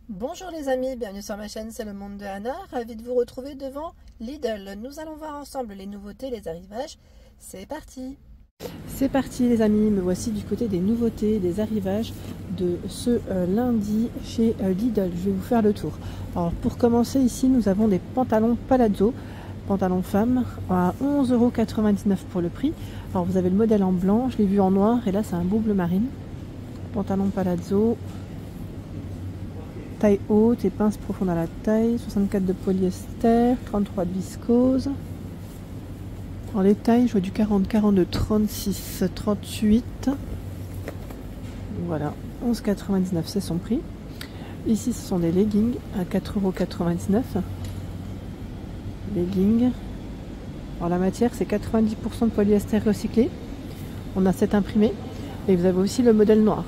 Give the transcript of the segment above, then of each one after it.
Bonjour les amis, bienvenue sur ma chaîne, c'est le monde de Anna, ravi de vous retrouver devant Lidl. Nous allons voir ensemble les nouveautés, les arrivages, c'est parti. C'est parti les amis, me voici du côté des nouveautés, des arrivages de ce lundi chez Lidl. Je vais vous faire le tour. Alors pour commencer ici, nous avons des pantalons palazzo, pantalons femmes à 11,99 € pour le prix. Alors vous avez le modèle en blanc, je l'ai vu en noir et là c'est un beau bleu marine. Pantalon palazzo. Taille haute et pince profonde à la taille, 64 de polyester, 33 de viscose. En les tailles, je vois du 40, 42, 36, 38. Voilà, 11,99 € c'est son prix. Ici, ce sont des leggings à 4,99 €. Leggings. Alors la matière, c'est 90% de polyester recyclé. On a cet imprimé. Et vous avez aussi le modèle noir.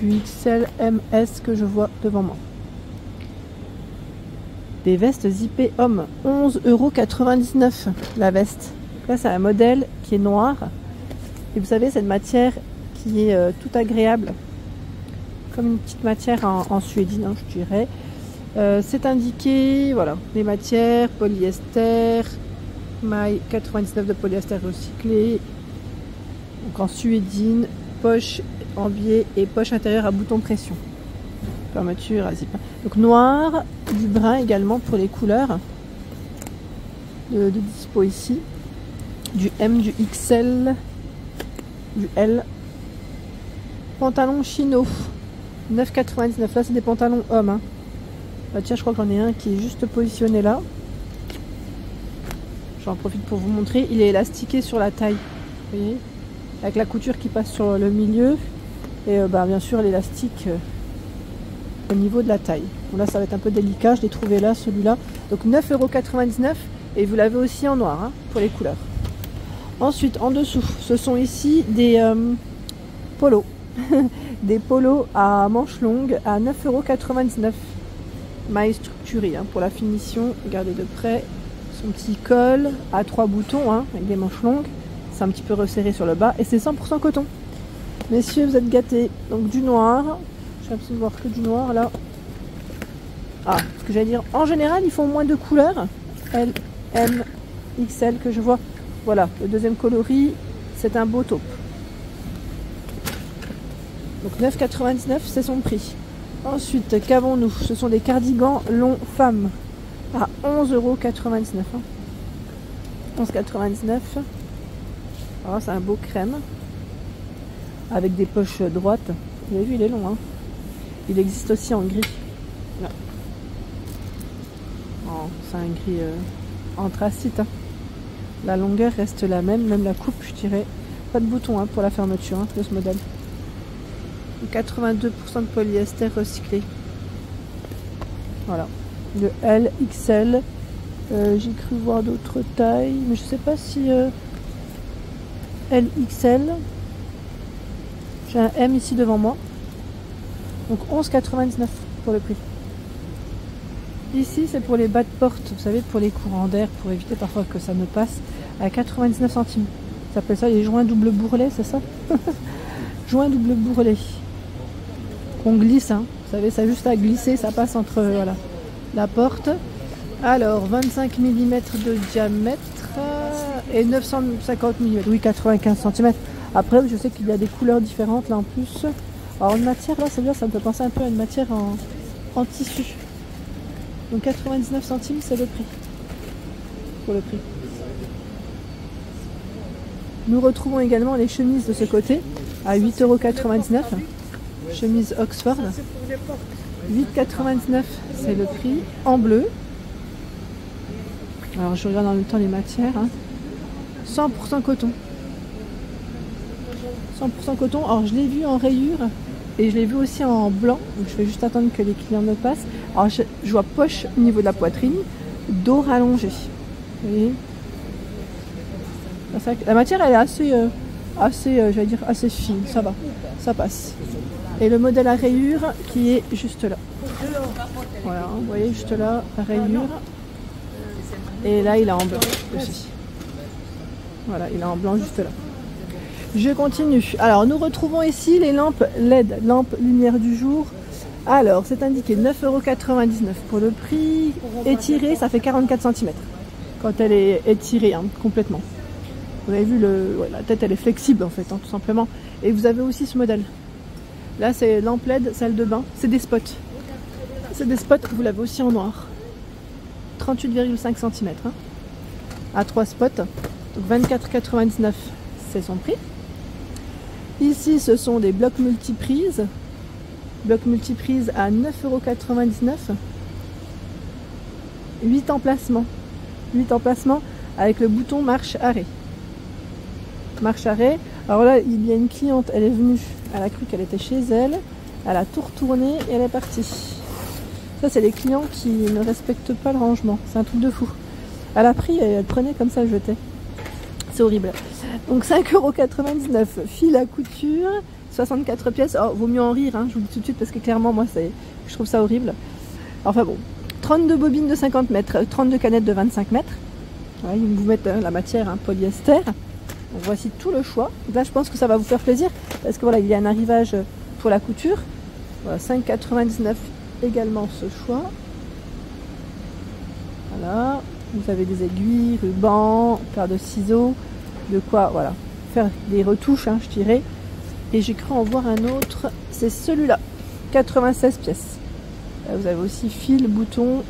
Du XL MS que je vois devant moi. Des vestes zippées hommes, 11,99 € la veste. Là, c'est un modèle qui est noir. Et vous savez, c'est une matière qui est tout agréable. Comme une petite matière en suédine, hein, je dirais. C'est indiqué, voilà, les matières, polyester, maille 99 de polyester recyclé. Donc en suédine, poche en biais et poche intérieure à bouton pression. Fermeture à zip. Donc noir, du brun également pour les couleurs de dispo ici. Du M, du XL, du L. Pantalon chino, 9,99 €. Là c'est des pantalons hommes. Hein. Bah, tiens, je crois que j'en ai un qui est juste positionné là. J'en profite pour vous montrer. Il est élastiqué sur la taille. Vous voyez, avec la couture qui passe sur le milieu. Et bien sûr l'élastique au niveau de la taille. Bon, là ça va être un peu délicat, je l'ai trouvé là, celui-là. Donc 9,99 € et vous l'avez aussi en noir hein, pour les couleurs. Ensuite en dessous, ce sont ici des polos. Des polos à manches longues à 9,99 €. Maille structurée hein, pour la finition. Regardez de près. Son petit col à 3 boutons hein, avec des manches longues. C'est un petit peu resserré sur le bas et c'est 100% coton. Messieurs, vous êtes gâtés. Donc du noir. J'ai l'impression de voir que du noir là. Ah, ce que j'allais dire. En général, ils font moins de couleurs. L, M, XL que je vois. Voilà, le deuxième coloris, c'est un beau taupe. Donc 9,99 € c'est son prix. Ensuite, qu'avons-nous? Ce sont des cardigans longs femmes à 11,99 €. Hein. 11,99 €. Alors c'est un beau crème. Avec des poches droites. Vous avez vu, il est long. Hein. Il existe aussi en gris. Oh, c'est un gris anthracite. Hein. La longueur reste la même, même la coupe, je dirais. Pas de bouton hein, pour la fermeture hein, de ce modèle. 82% de polyester recyclé. Voilà. Le L, XL. J'ai cru voir d'autres tailles, mais je sais pas si L, XL. J'ai un M ici devant moi. Donc 11,99 € pour le prix. Ici, c'est pour les bas de porte, vous savez, pour les courants d'air, pour éviter parfois que ça ne passe, à 99 centimes. Ça s'appelle ça les joints double bourrelet, c'est ça? Joints double bourrelet. Qu'on glisse, hein. Vous savez, ça juste à glisser, ça passe entre voilà, la porte. Alors, 25 mm de diamètre et 950 mm, oui, 95 cm. Après, je sais qu'il y a des couleurs différentes là en plus. Alors, une matière, là, c'est bien, ça me fait penser un peu à une matière en tissu. Donc 99 centimes, c'est le prix. Pour le prix. Nous retrouvons également les chemises de ce côté à 8,99 €. Chemise Oxford. 8,99 € c'est le prix. En bleu. Alors je regarde en même temps les matières. Hein. 100% coton. 100% coton. Alors je l'ai vu en rayure. Et je l'ai vu aussi en blanc, donc je vais juste attendre que les clients me passent. Alors je vois poche au niveau de la poitrine, dos rallongé. Vous voyez, la matière elle est j'allais dire assez fine, ça va, ça passe. Et le modèle à rayure qui est juste là. Voilà, vous voyez juste là, la rayure. Et là il est en blanc aussi. Voilà, il est en blanc juste là. Je continue. Alors nous retrouvons ici les lampes LED, lampes lumière du jour Alors, c'est indiqué 9,99 € pour le prix. Étiré, ça fait 44 cm. Quand elle est étirée, hein, complètement. Vous avez vu, la tête, elle est flexible en fait, hein, tout simplement. Et vous avez aussi ce modèle. Là, c'est lampe LED, salle de bain. C'est des spots. C'est des spots, vous l'avez aussi en noir. 38,5 cm. Hein, à 3 spots. Donc 24,99 €, c'est son prix. Ici, ce sont des blocs multiprises. Bloc multiprise à 9,99 €. 8 emplacements. 8 emplacements avec le bouton marche-arrêt. Marche-arrêt. Alors là, il y a une cliente, elle est venue. Elle a cru qu'elle était chez elle. Elle a tout retourné et elle est partie. Ça, c'est les clients qui ne respectent pas le rangement. C'est un truc de fou. Elle a pris et elle prenait comme ça, elle jetait. C'est horrible. Donc 5,99 €. Fil à couture. 64 pièces, oh, vaut mieux en rire, hein, je vous le dis tout de suite parce que clairement moi je trouve ça horrible. Enfin bon, 32 bobines de 50 mètres, 32 canettes de 25 mètres. Ouais, ils vous mettent la matière, hein, polyester. Donc voici tout le choix. Là je pense que ça va vous faire plaisir parce que voilà, il y a un arrivage pour la couture. Voilà, 5,99 € également ce choix. Voilà, vous avez des aiguilles, rubans, paire de ciseaux, de quoi voilà, faire des retouches, hein, je dirais. Et j'ai cru en voir un autre, c'est celui-là, 96 pièces. Là, vous avez aussi fil, bouton,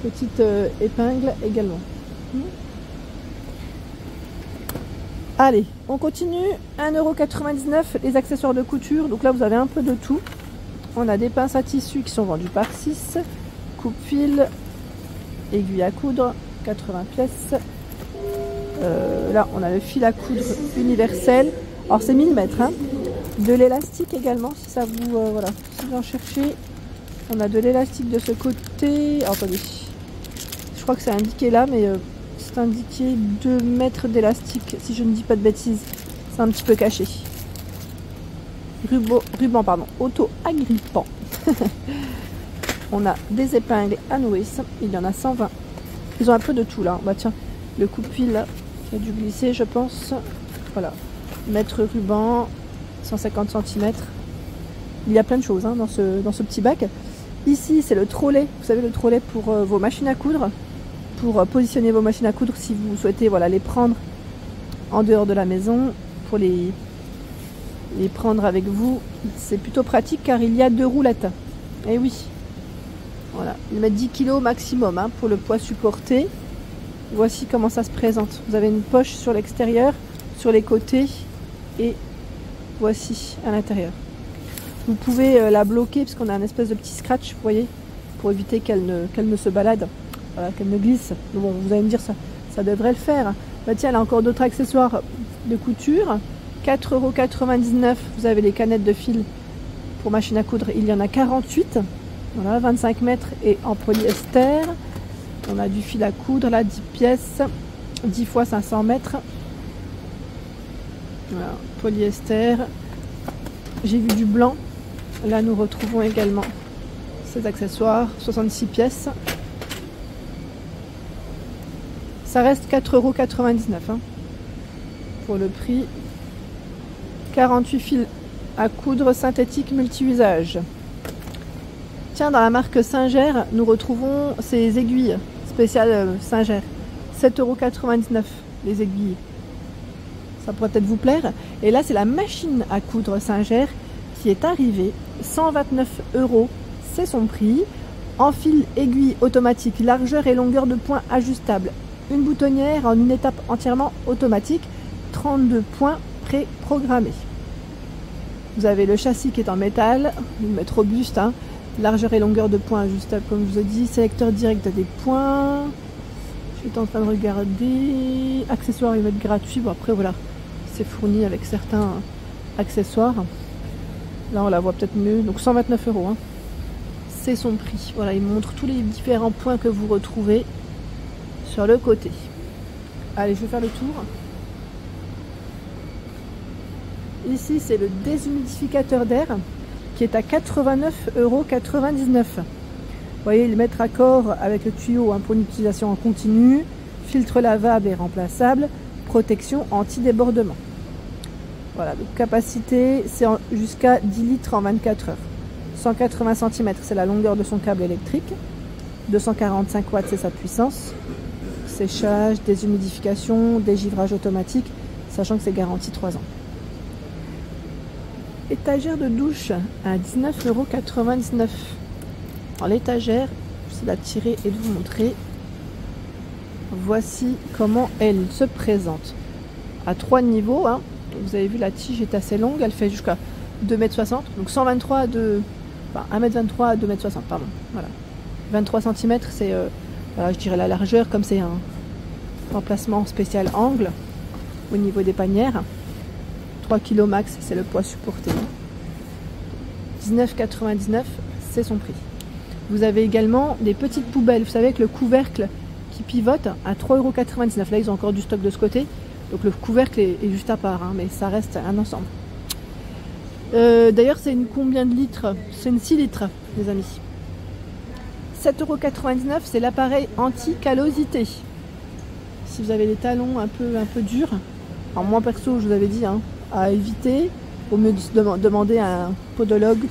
petite épingle également. Allez, on continue. 1,99 € les accessoires de couture. Donc là, vous avez un peu de tout. On a des pinces à tissu qui sont vendues par 6, coupe-fil, aiguille à coudre, 80 pièces. Là, on a le fil à coudre universel. Alors c'est 1000 mètres, hein. De l'élastique également, si ça vous... voilà, si vous en cherchez, on a de l'élastique de ce côté. Alors, attendez, je crois que c'est indiqué là, mais c'est indiqué 2 mètres d'élastique, si je ne dis pas de bêtises. C'est un petit peu caché. Ruban, pardon, auto-agrippant. On a des épingles à nourrice, il y en a 120. Ils ont un peu de tout là. Bah tiens, le coupe-fil là, qui a dû glisser, je pense. Voilà. Mètre ruban, 150 cm. Il y a plein de choses, hein, dans ce petit bac. Ici, c'est le trolley. Vous savez, le trolley pour vos machines à coudre. Pour positionner vos machines à coudre si vous souhaitez voilà, les prendre en dehors de la maison. Pour les prendre avec vous. C'est plutôt pratique car il y a 2 roulettes. Et oui. Voilà. Ils mettent 10 kg maximum, hein, pour le poids supporté. Voici comment ça se présente. Vous avez une poche sur l'extérieur, sur les côtés. Et voici à l'intérieur. Vous pouvez la bloquer parce qu'on a un espèce de petit scratch, vous voyez, pour éviter qu'elle ne se balade, voilà, qu'elle ne glisse. Donc bon, vous allez me dire ça devrait le faire. Bah tiens, elle a encore d'autres accessoires de couture. 4,99 €. Vous avez les canettes de fil pour machine à coudre. Il y en a 48. Voilà, 25 mètres et en polyester. On a du fil à coudre là, 10 pièces, 10 fois 500 mètres. Voilà, polyester. J'ai vu du blanc. Là, nous retrouvons également ces accessoires, 66 pièces. Ça reste 4,99 € hein, pour le prix. 48 fils à coudre synthétique multi-usage. Tiens, dans la marque Singer, nous retrouvons ces aiguilles spéciales Singer. 7,99 € les aiguilles. Ça pourrait peut-être vous plaire. Et là, c'est la machine à coudre Singer qui est arrivée. 129 €, c'est son prix. En fil aiguille automatique, largeur et longueur de points ajustables. Une boutonnière en une étape entièrement automatique. 32 points pré-programmés. Vous avez le châssis qui est en métal, une mètre robuste, hein. Largeur et longueur de points ajustables, comme je vous ai dit. Sélecteur direct des points. Je suis en train de regarder. Accessoires, ils vont être gratuits. Bon, après, voilà, c'est fourni avec certains accessoires. Là, on la voit peut-être mieux. Donc, 129 €. Hein. C'est son prix. Voilà, il montre tous les différents points que vous retrouvez sur le côté. Allez, je vais faire le tour. Ici, c'est le déshumidificateur d'air qui est à 89,99 €. Vous voyez, le mettre à corps avec le tuyau, hein, pour une utilisation en continu, filtre lavable et remplaçable, protection anti-débordement. Voilà, donc capacité, c'est jusqu'à 10 litres en 24 heures. 180 cm, c'est la longueur de son câble électrique. 245 watts, c'est sa puissance. Séchage, déshumidification, dégivrage automatique, sachant que c'est garanti 3 ans. Étagère de douche à 19,99 €. Alors l'étagère, c'est de la tirer et de vous montrer. Voici comment elle se présente. À 3 niveaux, hein. Vous avez vu, la tige est assez longue, elle fait jusqu'à 2,60 m, donc 123 à 2, enfin 1,23 m à 2,60 m, pardon. Voilà. 23 cm, c'est, voilà, je dirais la largeur, comme c'est un emplacement spécial angle au niveau des panières. 3 kg max, c'est le poids supporté. 19,99 €, c'est son prix. Vous avez également des petites poubelles, vous savez, avec le couvercle qui pivote à 3,99 €. Là, ils ont encore du stock de ce côté. Donc le couvercle est juste à part, hein, mais ça reste un ensemble. D'ailleurs, c'est une combien de litres? C'est une 6 litres, les amis. 7,99 €, c'est l'appareil anti-callosité. Si vous avez les talons un peu durs, alors moi perso, je vous avais dit, hein, à éviter, au mieux de demander à un podologue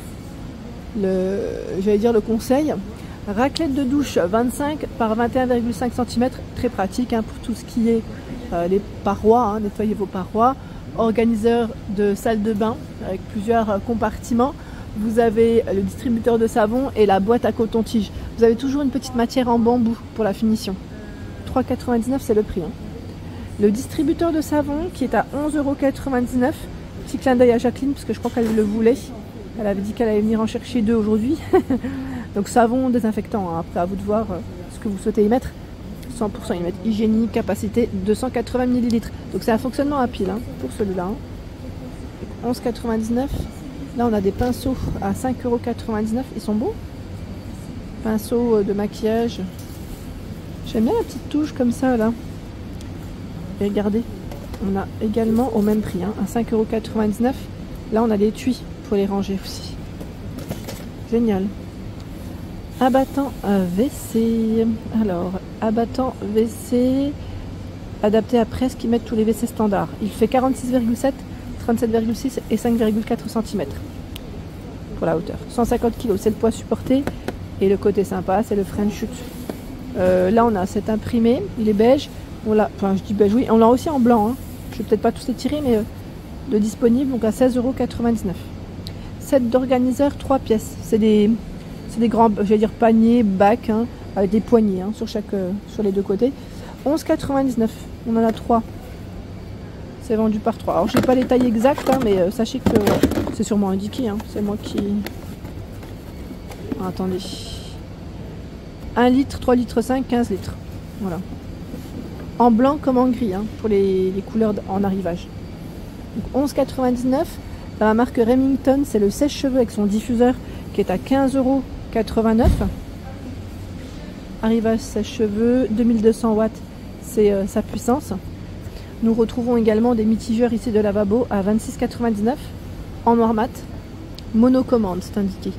j'allais dire le conseil. Raclette de douche 25 par 21,5 cm, très pratique, hein, pour tout ce qui est les parois, hein, nettoyer vos parois. Organiseur de salle de bain avec plusieurs compartiments. Vous avez le distributeur de savon et la boîte à coton-tige. Vous avez toujours une petite matière en bambou pour la finition. 3,99 €, c'est le prix, hein. Le distributeur de savon qui est à 11,99 €. Petit clin d'œil à Jacqueline parce que je crois qu'elle le voulait. Elle avait dit qu'elle allait venir en chercher 2 aujourd'hui. Donc savon désinfectant, hein. Après à vous de voir ce que vous souhaitez y mettre. 100% y mettre hygiénique, capacité 280 ml. Donc c'est un fonctionnement à pile, hein, pour celui-là. Hein. 11,99 €. Là on a des pinceaux à 5,99 €. Ils sont beaux. Pinceaux de maquillage. J'aime bien la petite touche comme ça là. Et regardez, on a également au même prix, hein, à 5,99 €. Là on a des étuis pour les ranger aussi. Génial. Abattant WC. Alors, abattant WC adapté à presse qui mettent tous les WC standards. Il fait 46,7, 37,6 et 5,4 cm pour la hauteur. 150 kg, c'est le poids supporté. Et le côté sympa, c'est le frein chute. Là, on a cet imprimé. Il est beige. Enfin, je dis beige, oui. On l'a aussi en blanc. Hein. Je vais peut-être pas tous les tirer, mais de disponible, donc à 16,99 €. Set d'organiseur 3 pièces. C'est des grands, j'allais dire paniers, bacs, hein, avec des poignées, hein, sur les deux côtés. 11,99 €. On en a 3. C'est vendu par 3. Alors j'ai pas les tailles exactes, hein, mais sachez que c'est sûrement indiqué. Hein. C'est moi qui... Ah, attendez. 1 litre, 3 litres 5, 15 litres. Voilà. En blanc comme en gris, hein, pour les couleurs en arrivage. 11,99 €. Dans la marque Remington, c'est le sèche-cheveux avec son diffuseur qui est à 15,89 €. Arrivage sèche-cheveux, 2200 watts, c'est sa puissance. Nous retrouvons également des mitigeurs ici de lavabo à 26,99 € en noir mat. Monocommande, c'est indiqué.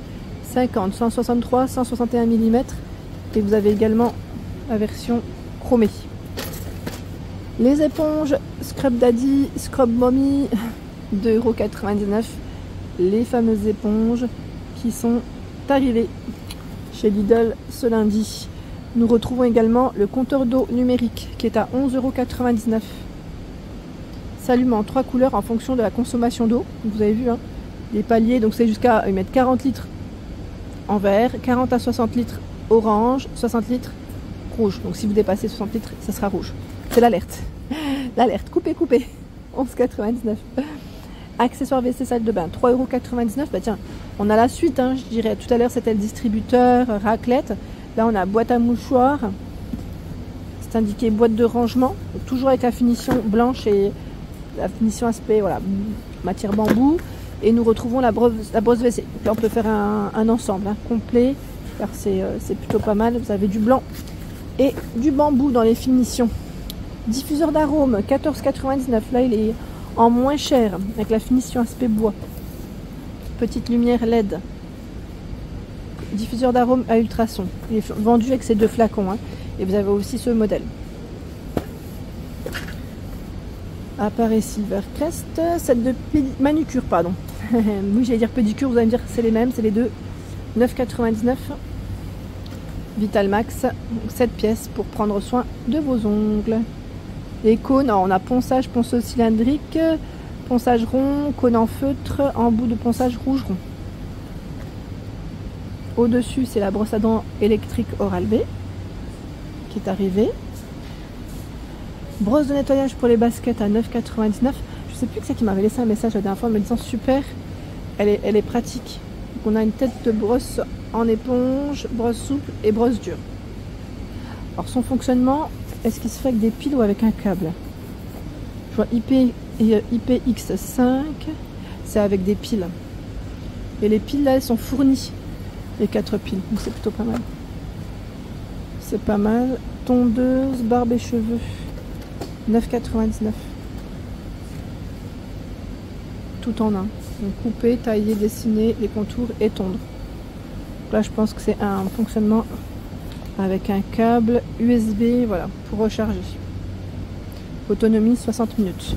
50, 163, 161 mm. Et vous avez également la version chromée. Les éponges Scrub Daddy, Scrub Mommy, 2,99 €. Les fameuses éponges qui sont arrivées chez Lidl ce lundi. Nous retrouvons également le compteur d'eau numérique qui est à 11,99 €. S'allume en 3 couleurs en fonction de la consommation d'eau. Vous avez vu, hein, les paliers, donc c'est jusqu'à mettre 40 litres en vert, 40 à 60 litres orange, 60 litres rouge. Donc si vous dépassez 60 litres, ça sera rouge. C'est l'alerte. L'alerte, coupez, coupez. 11,99 €. Accessoires WC salle de bain, 3,99 €. Bah tiens, on a la suite, hein, je dirais. Tout à l'heure, c'était le distributeur, raclette. Là, on a boîte à mouchoirs. C'est indiqué boîte de rangement. Donc, toujours avec la finition blanche et la finition aspect, voilà, matière bambou. Et nous retrouvons la brosse WC. Donc là, on peut faire un ensemble, hein, complet, car c'est plutôt pas mal. Vous avez du blanc et du bambou dans les finitions. Diffuseur d'arôme, 14,99 €. Là, il est en moins cher, avec la finition aspect bois. Petite lumière LED. Diffuseur d'arôme à ultrasons. Il est vendu avec ces 2 flacons. Hein. Et vous avez aussi ce modèle. Appareil Silvercrest. Set de manucure, pardon. Oui, j'allais dire pédicure, vous allez me dire c'est les mêmes, c'est les deux. 9,99 €. Vitalmax, 7 pièces pour prendre soin de vos ongles. Les cônes, on a ponçage, ponceuse cylindrique, ponçage rond, cône en feutre, embout de ponçage rouge rond. Au-dessus, c'est la brosse à dents électrique Oral-B qui est arrivée. Brosse de nettoyage pour les baskets à 9,99 €. Je sais plus que c'est qui m'avait laissé un message la dernière fois me disant super, elle est pratique. Donc on a une tête de brosse en éponge, brosse souple et brosse dure. Alors son fonctionnement, est-ce qu'il se fait avec des piles ou avec un câble? Je vois IPX5, c'est avec des piles. Et les piles là, elles sont fournies, les 4 piles, donc c'est plutôt pas mal. C'est pas mal. Tondeuse, barbe et cheveux, 9,99 €. Tout en un. Donc couper, tailler, dessiner les contours et tondre. Là, je pense que c'est un fonctionnement avec un câble USB, voilà, pour recharger. Autonomie 60 minutes.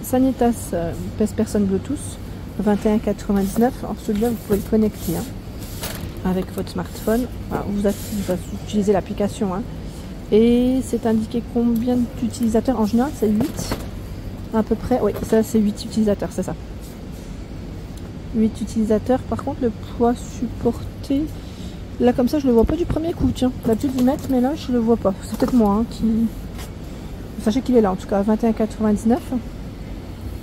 Sanitas pèse-personne Bluetooth, 21,99 €. Alors celui-là, vous pouvez le connecter avec votre smartphone. Alors, vous utilisez l'application. Et c'est indiqué combien d'utilisateurs. En général, c'est 8 à peu près. Oui, ça c'est 8 utilisateurs, c'est ça. 8 utilisateurs. Par contre, le poids supporté, là comme ça, je le vois pas du premier coup. Tiens, d'habitude ils mettent, mais là je le vois pas. C'est peut-être moi qui. Sachez qu'il est là en tout cas, 21,99 €.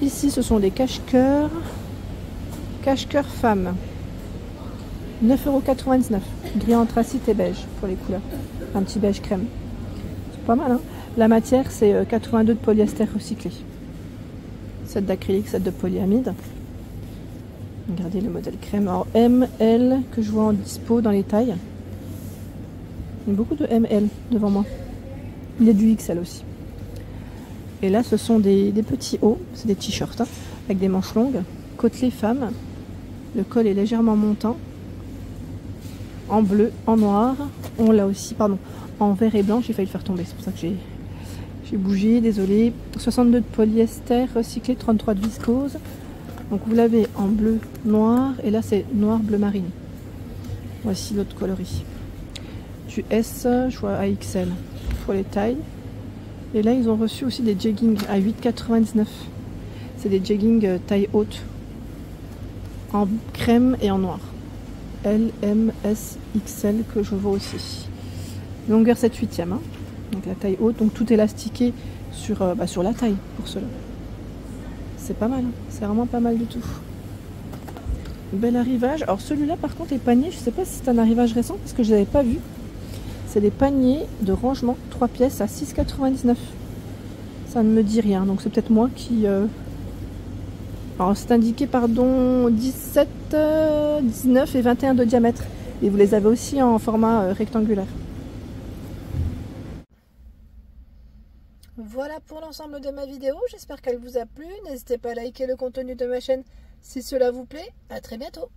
Ici, ce sont des cache-cœurs. Cache-cœur femme. 9,99 €. Gris anthracite et beige pour les couleurs. Un petit beige crème. C'est pas mal, hein. La matière, c'est 82 de polyester recyclé. 7 d'acrylique, 7 de polyamide. Regardez le modèle crème. Alors M, L, que je vois en dispo dans les tailles. Il y a beaucoup de ML devant moi. Il y a du XL aussi. Et là, ce sont des petits hauts. C'est des t-shirts avec des manches longues. Côtelé femme. Le col est légèrement montant. En bleu, en noir. On l'a aussi, pardon, en vert et blanc. J'ai failli le faire tomber. C'est pour ça que j'ai bougé. Désolé. 62 de polyester recyclé, 33 de viscose. Donc vous l'avez en bleu, noir, et là c'est noir, bleu marine. Voici l'autre coloris. Du S, je vois AXL pour les tailles. Et là ils ont reçu aussi des jeggings à 8,99 €. C'est des jeggings taille haute, en crème et en noir. L, M, S, XL que je vois aussi. Longueur 7/8e, donc la taille haute, donc tout élastiqué sur la taille pour cela. C'est pas mal, c'est vraiment pas mal du tout. Bel arrivage. Alors celui-là par contre les paniers, je sais pas si c'est un arrivage récent parce que je l'avais pas vu. C'est des paniers de rangement 3 pièces à 6,99 €. Ça ne me dit rien, donc c'est peut-être moi qui... Alors c'est indiqué, pardon, 17, 19 et 21 de diamètre. Et vous les avez aussi en format rectangulaire. Voilà pour l'ensemble de ma vidéo, j'espère qu'elle vous a plu. N'hésitez pas à liker le contenu de ma chaîne si cela vous plaît. À très bientôt.